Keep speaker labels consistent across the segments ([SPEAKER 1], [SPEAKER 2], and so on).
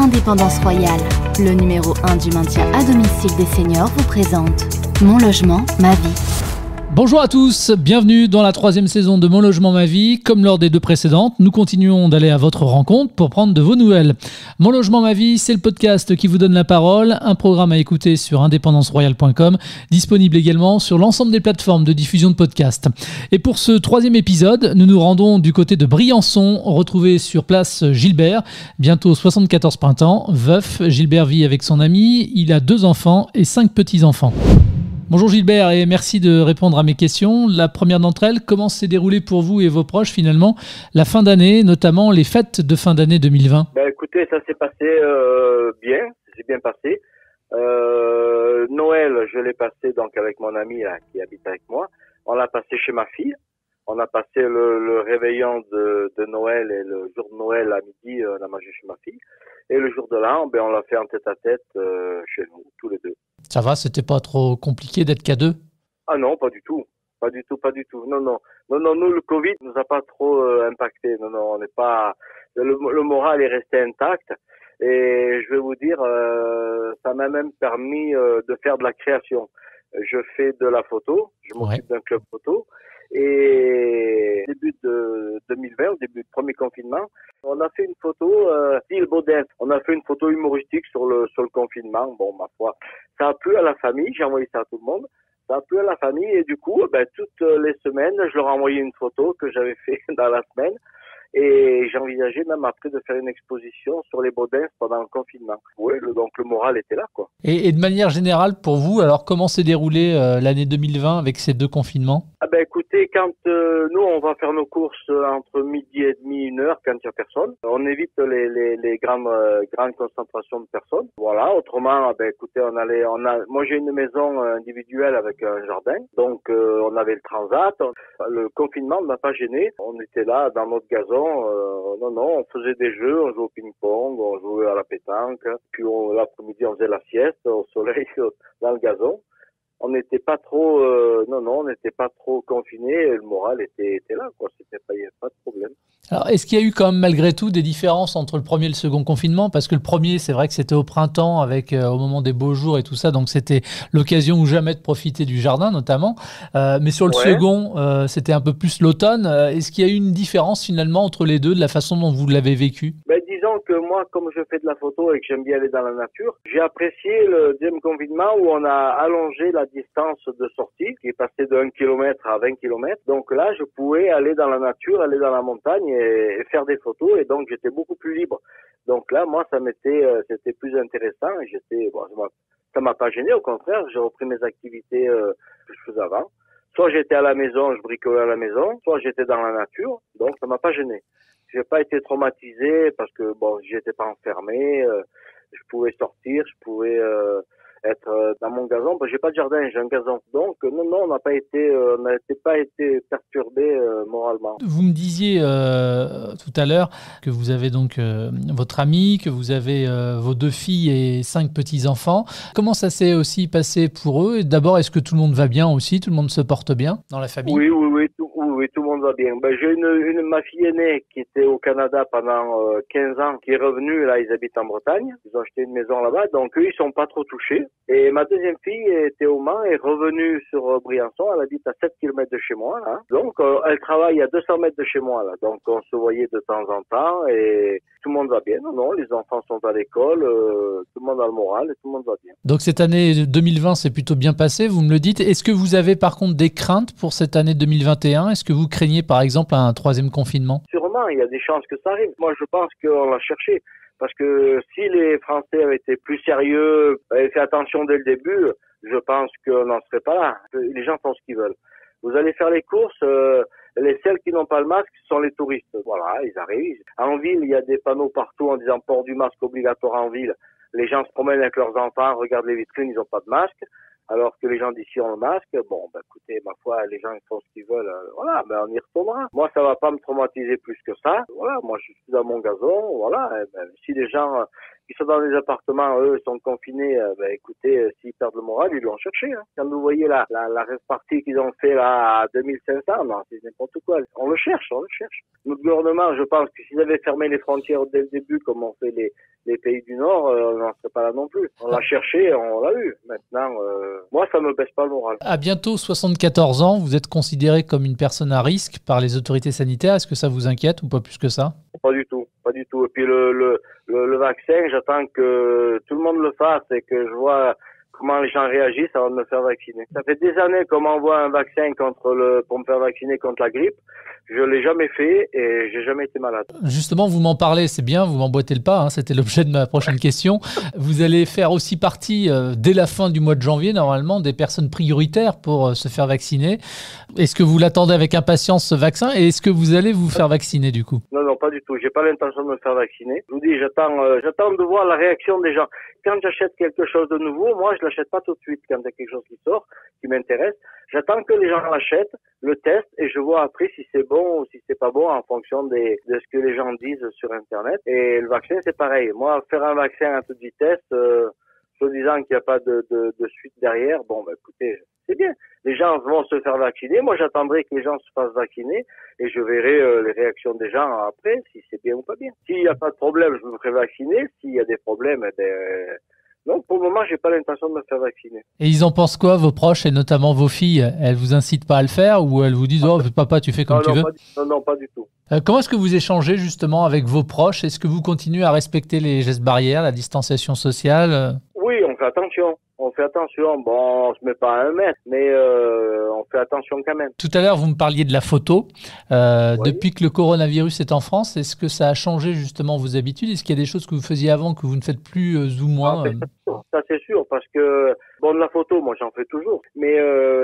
[SPEAKER 1] Indépendance Royale, le numéro 1 du maintien à domicile des seniors, vous présente Mon Logement, ma vie.
[SPEAKER 2] Bonjour à tous, bienvenue dans la 3e saison de Mon Logement Ma Vie. Comme lors des 2 précédentes, nous continuons d'aller à votre rencontre pour prendre de vos nouvelles. Mon Logement Ma Vie, c'est le podcast qui vous donne la parole, un programme à écouter sur indépendanceroyale.com, disponible également sur l'ensemble des plateformes de diffusion de podcasts. Et pour ce 3e épisode, nous nous rendons du côté de Briançon, retrouver sur place Gilbert, bientôt 74 printemps, veuf. Gilbert vit avec son ami, il a 2 enfants et 5 petits-enfants. Bonjour Gilbert et merci de répondre à mes questions. La première d'entre elles, comment s'est déroulée pour vous et vos proches finalement la fin d'année, notamment les fêtes de fin d'année 2020 ?
[SPEAKER 3] Écoutez, ça s'est passé bien, c'est bien passé. Noël, je l'ai passé donc avec mon ami là, qui habite avec moi. On l'a passé chez ma fille. On a passé le réveillon de Noël et le jour de Noël à midi, on a mangé chez ma fille. Et le jour de l'an, on l'a fait en tête-à-tête chez nous, tous les deux. Ça
[SPEAKER 2] va, c'était pas trop compliqué d'être qu'à 2 ?
[SPEAKER 3] Ah non, pas du tout. Pas du tout. Non, nous, le Covid nous a pas trop impacté. Non, on n'est pas... Le moral est resté intact. Et je vais vous dire, ça m'a même permis de faire de la création. Je fais de la photo, je m'occupe d'un club photo. Et au début de 2020, au début du premier confinement, on a fait une photo style Baudin. On a fait une photo humoristique sur le confinement. Bon, ma foi, ça a plu à la famille. J'ai envoyé ça à tout le monde. Ça a plu à la famille et du coup, toutes les semaines, je leur ai envoyé une photo que j'avais fait dans la semaine. Et j'ai envisagé même après de faire une exposition sur les Baudins pendant le confinement. Oui, donc le moral était là, quoi.
[SPEAKER 2] Et de manière générale, pour vous, alors comment s'est déroulée l'année 2020 avec ces 2 confinements ?
[SPEAKER 3] Écoutez, quand nous, on va faire nos courses entre midi et demi, 1h, quand il n'y a personne, on évite les grandes concentrations de personnes. Voilà, autrement, écoutez, moi j'ai une maison individuelle avec un jardin, donc on avait le transat. Le confinement ne m'a pas gêné. On était là dans notre gazon. On faisait des jeux, on jouait au ping-pong, on jouait à la pétanque. Puis l'après-midi, on faisait la sieste au soleil dans le gazon. On n'était pas trop, on n'était pas trop confinés. Le moral était là, quoi. Il n'y avait pas de problème.
[SPEAKER 2] Alors, est-ce qu'il y a eu quand même malgré tout des différences entre le premier et le second confinement ? Parce que le premier, c'est vrai que c'était au printemps, avec au moment des beaux jours et tout ça, donc c'était l'occasion ou jamais de profiter du jardin, notamment. Mais sur le second, c'était un peu plus l'automne. Est-ce qu'il y a eu une différence finalement entre les deux, de la façon dont vous l'avez vécu ?
[SPEAKER 3] Disons que moi, comme je fais de la photo et que j'aime bien aller dans la nature, j'ai apprécié le deuxième confinement où on a allongé la distance de sortie, qui est passée de 1 km à 20 km. Donc là, je pouvais aller dans la nature, aller dans la montagne et faire des photos, et donc j'étais beaucoup plus libre. Donc là, moi, c'était plus intéressant, et ça m'a pas gêné, au contraire, j'ai repris mes activités que je faisais avant. Soit j'étais à la maison, je bricolais à la maison, soit j'étais dans la nature, donc ça m'a pas gêné. J'ai pas été traumatisé parce que j'étais pas enfermé, je pouvais sortir, je pouvais être dans mon gazon. J'ai pas de jardin, j'ai un gazon. Donc non, on n'a pas été perturbé moralement.
[SPEAKER 2] Vous me disiez tout à l'heure que vous avez donc votre ami, que vous avez vos 2 filles et 5 petits-enfants. Comment ça s'est aussi passé pour eux ? Et d'abord, est-ce que tout le monde va bien aussi ? Tout le monde se porte bien dans la famille ?
[SPEAKER 3] Oui, tout le monde va bien. J'ai ma fille aînée qui était au Canada pendant 15 ans, qui est revenue, là, ils habitent en Bretagne. Ils ont acheté une maison là-bas, donc eux, ils sont pas trop touchés. Et ma deuxième fille était au Mans, est revenue sur Briançon, elle habite à 7 km de chez moi, là. Donc, elle travaille à 200 mètres de chez moi, là. Donc, on se voyait de temps en temps et tout le monde va bien. Non, les enfants sont à l'école, tout le monde a le moral et tout le monde va bien.
[SPEAKER 2] Donc, cette année 2020 s'est plutôt bien passée, vous me le dites. Est-ce que vous avez par contre des craintes pour cette année 2021 ? Est-ce que vous craignez par exemple un 3e confinement ?
[SPEAKER 3] Sûrement, il y a des chances que ça arrive. Moi, je pense qu'on l'a cherché. Parce que si les Français avaient été plus sérieux, avaient fait attention dès le début, je pense qu'on n'en serait pas là. Les gens font ce qu'ils veulent. Vous allez faire les courses, les seuls qui n'ont pas le masque sont les touristes. Voilà, ils arrivent. En ville, il y a des panneaux partout en disant port du masque obligatoire en ville. Les gens se promènent avec leurs enfants, regardent les vitrines, ils n'ont pas de masque. Alors que les gens d'ici ont le masque, écoutez, ma foi, les gens ils font ce qu'ils veulent, on y retournera. Moi, ça va pas me traumatiser plus que ça. Voilà, moi je suis dans mon gazon, voilà. Si les gens qui sont dans des appartements, eux, sont confinés, écoutez, s'ils perdent le moral, ils l'ont cherché. Hein. Quand vous voyez la partie qu'ils ont fait là à 2500, non, c'est n'importe quoi. On le cherche. Notre gouvernement, je pense que s'ils avaient fermé les frontières dès le début, comme ont fait les pays du Nord, on n'en serait pas là non plus. On l'a cherché, on l'a eu. Maintenant, moi, ça me baisse pas le moral.
[SPEAKER 2] À bientôt 74 ans, vous êtes considéré comme une personne à risque par les autorités sanitaires. Est-ce que ça vous inquiète ou pas plus que ça?
[SPEAKER 3] Pas du tout. Et puis le vaccin, j'attends que tout le monde le fasse et que je vois comment les gens réagissent avant de me faire vacciner. Ça fait des années qu'on m'envoie un vaccin pour me faire vacciner contre la grippe. Je l'ai jamais fait et j'ai jamais été malade.
[SPEAKER 2] Justement, vous m'en parlez, c'est bien, vous m'emboîtez le pas, hein, c'était l'objet de ma prochaine question. Vous allez faire aussi partie, dès la fin du mois de janvier, normalement, des personnes prioritaires pour se faire vacciner. Est-ce que vous l'attendez avec impatience, ce vaccin, et est-ce que vous allez vous faire vacciner du coup?
[SPEAKER 3] Non, pas du tout. J'ai pas l'intention de me faire vacciner. Je vous dis, j'attends de voir la réaction des gens. Quand j'achète quelque chose de nouveau, moi, je l'achète pas tout de suite. Quand il y a quelque chose qui sort, qui m'intéresse, j'attends que les gens l'achètent, le testent, et je vois après si c'est bon ou si c'est pas bon en fonction de ce que les gens disent sur Internet. Et le vaccin, c'est pareil. Moi, faire un vaccin à toute vitesse, soi-disant qu'il n'y a pas de suite derrière, écoutez, c'est bien. Les gens vont se faire vacciner. Moi, j'attendrai que les gens se fassent vacciner et je verrai les réactions des gens après, si c'est bien ou pas bien. S'il n'y a pas de problème, je me ferai vacciner. S'il y a des problèmes, non, pour le moment, j'ai pas l'intention de me faire vacciner.
[SPEAKER 2] Et ils en pensent quoi, vos proches et notamment vos filles? Elles vous incitent pas à le faire ou elles vous disent « Oh, papa, tu fais comme tu veux »
[SPEAKER 3] Non, pas du tout.
[SPEAKER 2] Comment est-ce que vous échangez justement avec vos proches? Est-ce que vous continuez à respecter les gestes barrières, la distanciation sociale?
[SPEAKER 3] Oui, on fait attention. Bon, on se met pas à 1 mètre, mais on fait attention quand même.
[SPEAKER 2] Tout à l'heure, vous me parliez de la photo.
[SPEAKER 3] Oui.
[SPEAKER 2] Depuis que le coronavirus est en France, est-ce que ça a changé justement vos habitudes? Est-ce qu'il y a des choses que vous faisiez avant que vous ne faites plus ou moins?
[SPEAKER 3] Ça c'est sûr, parce que de la photo, moi j'en fais toujours. Mais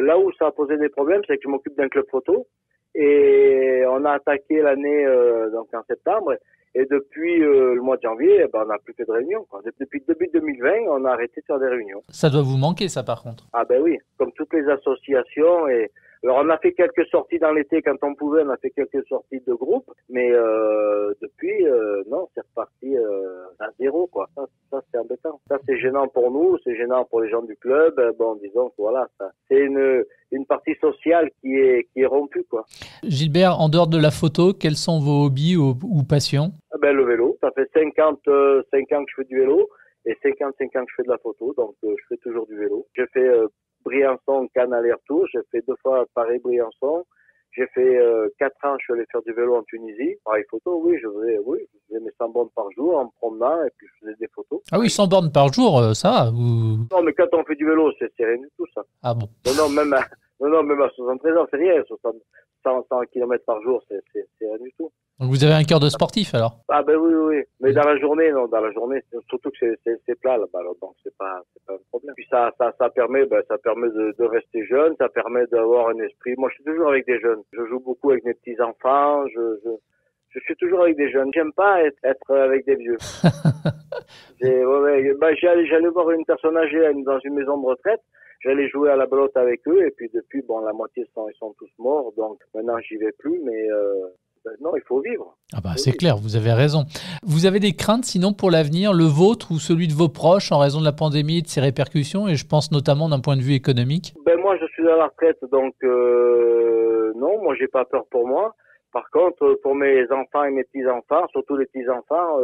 [SPEAKER 3] là où ça a posé des problèmes, c'est que je m'occupe d'un club photo et on a attaqué l'année donc en septembre. Et depuis le mois de janvier, on n'a plus fait de réunions. Depuis début 2020, on a arrêté de faire des réunions.
[SPEAKER 2] Ça doit vous manquer, ça, par contre.
[SPEAKER 3] Ah oui, comme toutes les associations. Alors, on a fait quelques sorties dans l'été quand on pouvait. On a fait quelques sorties de groupe. Mais depuis, non, c'est reparti à zéro, quoi. Ça, c'est embêtant. Ça, c'est gênant pour nous. C'est gênant pour les gens du club. Disons que voilà, ça, c'est une partie sociale qui est rompue, quoi.
[SPEAKER 2] Gilbert, en dehors de la photo, quels sont vos hobbies ou passions?
[SPEAKER 3] Le vélo. Ça fait 50 ans que je fais du vélo et 55 ans que je fais de la photo. Donc, je fais toujours du vélo. J'ai fait Briançon, Cannes aller-retour. J'ai fait 2 fois Paris-Briançon. J'ai fait 4 ans, je suis allé faire du vélo en Tunisie. Pareil photo, je faisais mes 100 bornes par jour en me promenant et puis je faisais des photos. Ah
[SPEAKER 2] oui, 100 bornes par jour, ça va
[SPEAKER 3] Non, mais quand on fait du vélo, c'est rien du tout, ça.
[SPEAKER 2] Ah bon?
[SPEAKER 3] Non, même à 73 ans, c'est rien. 100 km par jour, c'est rien du tout.
[SPEAKER 2] Donc vous avez un cœur de sportif, alors?
[SPEAKER 3] Ah oui. Mais dans la journée, surtout que c'est plat là-bas, alors, donc c'est pas un problème. Puis ça permet de rester jeune, ça permet d'avoir un esprit. Moi, je suis toujours avec des jeunes. Je joue beaucoup avec mes petits-enfants, je suis toujours avec des jeunes. J'aime pas être avec des vieux. J'allais voir une personne âgée dans une maison de retraite. J'allais jouer à la belote avec eux et puis depuis, la moitié ils sont tous morts. Donc maintenant, j'y vais plus, mais non, il faut vivre.
[SPEAKER 2] C'est clair, vous avez raison. Vous avez des craintes sinon pour l'avenir, le vôtre ou celui de vos proches en raison de la pandémie et de ses répercussions, et je pense notamment d'un point de vue économique?
[SPEAKER 3] Moi, je suis à la retraite, donc non, moi, j'ai pas peur pour moi. Par contre, pour mes enfants et mes petits-enfants, surtout les petits-enfants,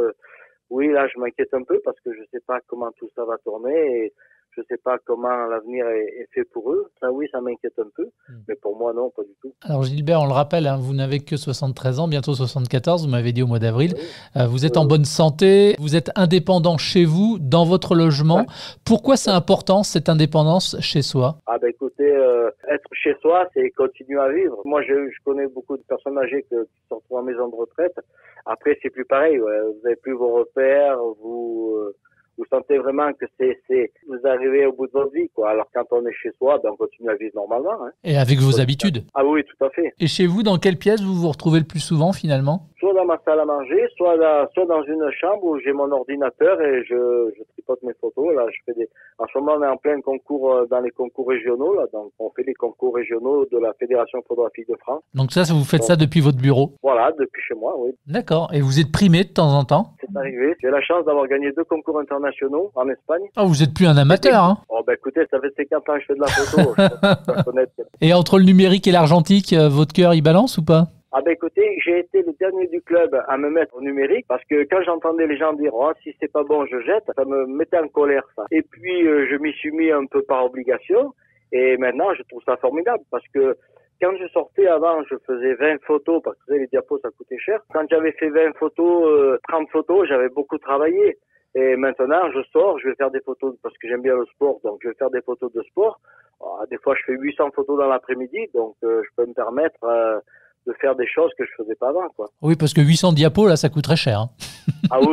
[SPEAKER 3] oui, là, je m'inquiète un peu parce que je sais pas comment tout ça va tourner et je sais pas comment l'avenir est fait pour eux. Ça, oui, ça m'inquiète un peu. Mais pour moi, non, pas du tout.
[SPEAKER 2] Alors, Gilbert, on le rappelle, vous n'avez que 73 ans, bientôt 74, vous m'avez dit au mois d'avril. Oui. Vous êtes en bonne santé, vous êtes indépendant chez vous, dans votre logement. Ouais. Pourquoi c'est important, cette indépendance chez soi?
[SPEAKER 3] Écoutez, être chez soi, c'est continuer à vivre. Moi, je connais beaucoup de personnes âgées qui se retrouvent en maison de retraite. Après, c'est plus pareil. Ouais. Vous n'avez plus vos repères, vous sentez vraiment que vous arrivez au bout de votre vie, quoi. Alors quand on est chez soi, on continue à vivre normalement. Hein.
[SPEAKER 2] Et avec vos habitudes?
[SPEAKER 3] Ah oui, tout à fait.
[SPEAKER 2] Et chez vous, dans quelle pièce vous vous retrouvez le plus souvent finalement?
[SPEAKER 3] Soit dans ma salle à manger, soit dans une chambre où j'ai mon ordinateur et je tripote mes photos. Là, en ce moment, on est en plein concours dans les concours régionaux. Là, donc on fait les concours régionaux de la Fédération photographique de France.
[SPEAKER 2] Donc ça, vous faites ça depuis votre bureau?
[SPEAKER 3] Voilà, depuis chez moi, oui.
[SPEAKER 2] D'accord. Et vous êtes primé de temps en temps?
[SPEAKER 3] C'est c'est arrivé. J'ai la chance d'avoir gagné 2 concours internationaux en Espagne.
[SPEAKER 2] Ah, vous êtes plus un amateur, hein?
[SPEAKER 3] Oh, ben écoutez, ça fait 50 ans que je fais de la photo. Je pense que connaître.
[SPEAKER 2] Et entre le numérique et l'argentique, votre cœur, il balance ou pas?
[SPEAKER 3] Ah ben écoutez, j'ai été le dernier du club à me mettre au numérique parce que quand j'entendais les gens dire « Oh, si c'est pas bon, je jette », ça me mettait en colère, ça. Et puis, je m'y suis mis un peu par obligation et maintenant, je trouve ça formidable parce que quand je sortais avant, je faisais 20 photos parce que les diapos, ça coûtait cher. Quand j'avais fait 20 photos, 30 photos, j'avais beaucoup travaillé. Et maintenant, je sors, je vais faire des photos parce que j'aime bien le sport, donc je vais faire des photos de sport. Alors, des fois, je fais 800 photos dans l'après-midi, donc je peux me permettre de faire des choses que je faisais pas avant, quoi.
[SPEAKER 2] Oui, parce que 800 diapos, là, ça coûte très cher, hein.
[SPEAKER 3] Ah oui,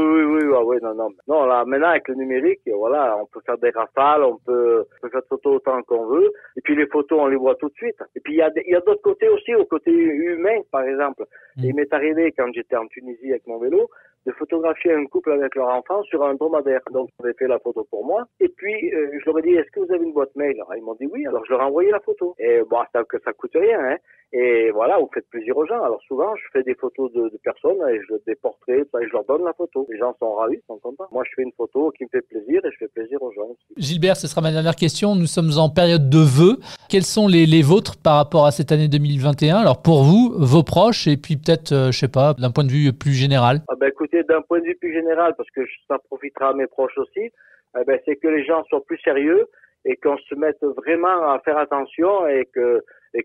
[SPEAKER 3] non. Non, là, maintenant, avec le numérique, voilà, on peut faire des rafales, on peut faire des photos autant qu'on veut. Et puis, les photos, on les voit tout de suite. Et puis, il y a d'autres côtés aussi, au côté humain, par exemple. Et il m'est arrivé, quand j'étais en Tunisie avec mon vélo, de photographier un couple avec leur enfant sur un dromadaire. Donc, ils avaient fait la photo pour moi. Et puis, je leur ai dit, est-ce que vous avez une boîte mail? Alors, ils m'ont dit oui. Alors, je leur ai envoyé la photo. Et bon, ça coûte rien, hein. Et voilà, vous faites plaisir aux gens. Alors, souvent, je fais des photos de personnes et des portraits, et je leur donne la photo. Les gens sont ravis, sont contents. Moi, je fais une photo qui me fait plaisir et je fais plaisir aux gens aussi.
[SPEAKER 2] Gilbert, ce sera ma dernière question. Nous sommes en période de vœux. Quels sont les vôtres par rapport à cette année 2021? Alors, pour vous, vos proches, et puis peut-être, je sais pas, d'un point de vue plus général.
[SPEAKER 3] Ah ben, écoutez, d'un point de vue plus général, parce que ça profitera à mes proches aussi, c'est que les gens soient plus sérieux et qu'on se mette vraiment à faire attention et que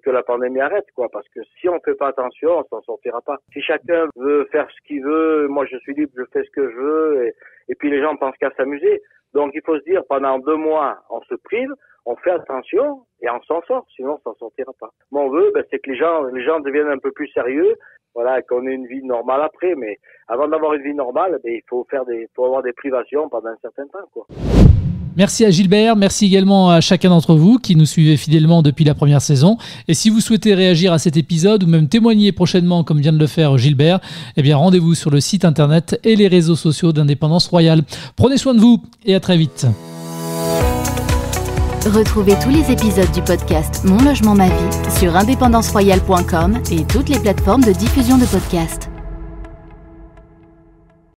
[SPEAKER 3] la pandémie arrête, quoi. Parce que si on fait pas attention, on s'en sortira pas. Si chacun veut faire ce qu'il veut, moi je suis libre, je fais ce que je veux, et puis les gens pensent qu'à s'amuser. Donc il faut se dire, pendant 2 mois, on se prive, on fait attention, et on s'en sort, sinon on s'en sortira pas. Mon vœu, c'est que les gens deviennent un peu plus sérieux, voilà, qu'on ait une vie normale après, mais avant d'avoir une vie normale, il faut avoir des privations pendant un certain temps, quoi.
[SPEAKER 2] Merci à Gilbert, merci également à chacun d'entre vous qui nous suivez fidèlement depuis la première saison. Et si vous souhaitez réagir à cet épisode ou même témoigner prochainement comme vient de le faire Gilbert, eh bien rendez-vous sur le site internet et les réseaux sociaux d'Indépendance Royale. Prenez soin de vous et à très vite.
[SPEAKER 1] Retrouvez tous les épisodes du podcast Mon Logement Ma Vie sur indépendanceroyale.com et toutes les plateformes de diffusion de podcasts.